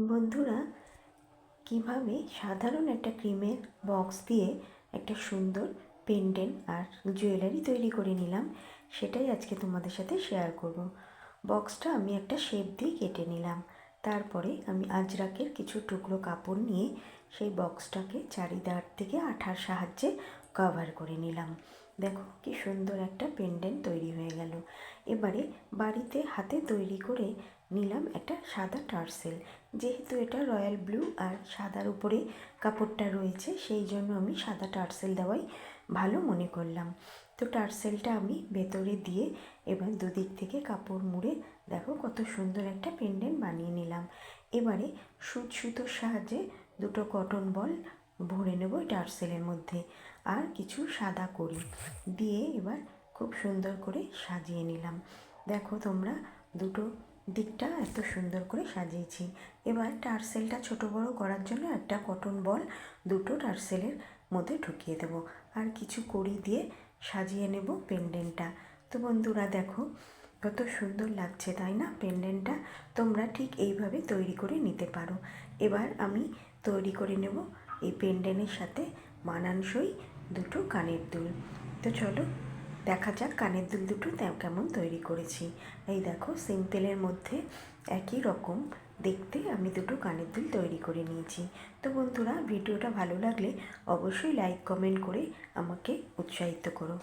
বন্ধুরা, কিভাবে সাধারণ একটা ক্রিমের বক্স দিয়ে একটা সুন্দর পেন্ডেন্ট আর জুয়েলারি তৈরি করে নিলাম, সেটাই আজকে তোমাদের সাথে শেয়ার করব। বক্সটা আমি একটা শেপ দিয়ে কেটে নিলাম। তারপরে আমি আজরাকের কিছু টুকরো কাপড় নিয়ে সেই বক্সটাকে চারিধার থেকে আঠার সাহায্যে কভার করে নিলাম। দেখো কি সুন্দর একটা পেন্ডেন্ট তৈরি হয়ে গেল। এবারে বাড়িতে হাতে তৈরি করে নিলাম একটা সাদা টার্সেল। যেহেতু এটা রয়্যাল ব্লু আর সাদার উপরে কাপড়টা রয়েছে, সেই জন্য আমি সাদা টার্সেল দেওয়াই ভালো মনে করলাম। তো টার্সেলটা আমি ভেতরে দিয়ে এবার দুদিক থেকে কাপড় মুড়ে দেখো কত সুন্দর একটা পেন্ডেন্ট বানিয়ে নিলাম। এবারে সুতোর সাহায্যে দুটো কটন বল ভরে নেব টার্সেলের মধ্যে, আর কিছু সাদা করি দিয়ে এবার খুব সুন্দর করে সাজিয়ে নিলাম। দেখো তোমরা, দুটো দিকটা এত সুন্দর করে সাজিয়েছি। এবার টার্সেলটা ছোট বড় করার জন্য একটা কটন বল দুটো টার্সেলের মধ্যে ঢুকিয়ে দেব, আর কিছু কড়ি দিয়ে সাজিয়ে নেব পেন্ডেন্টটা। তো বন্ধুরা দেখো কত সুন্দর লাগছে, তাই না? পেন্ডেন্টটা তোমরা ঠিক এইভাবে তৈরি করে নিতে পারো। এবার আমি তৈরি করে নেব এই পেন্ডেন্টের সাথে মানানসই দুটো কানের দুল। তো চলো দেখা যাক কানের দুল দুটো কেমন তৈরি করেছি। এই দেখো, সিম্পলের মধ্যে একই রকম দেখতে আমি দুটো কানের দুল তৈরি করে নিয়েছি। তো বন্ধুরা, ভিডিওটা ভালো লাগলে অবশ্যই লাইক কমেন্ট করে আমাকে উৎসাহিত করো।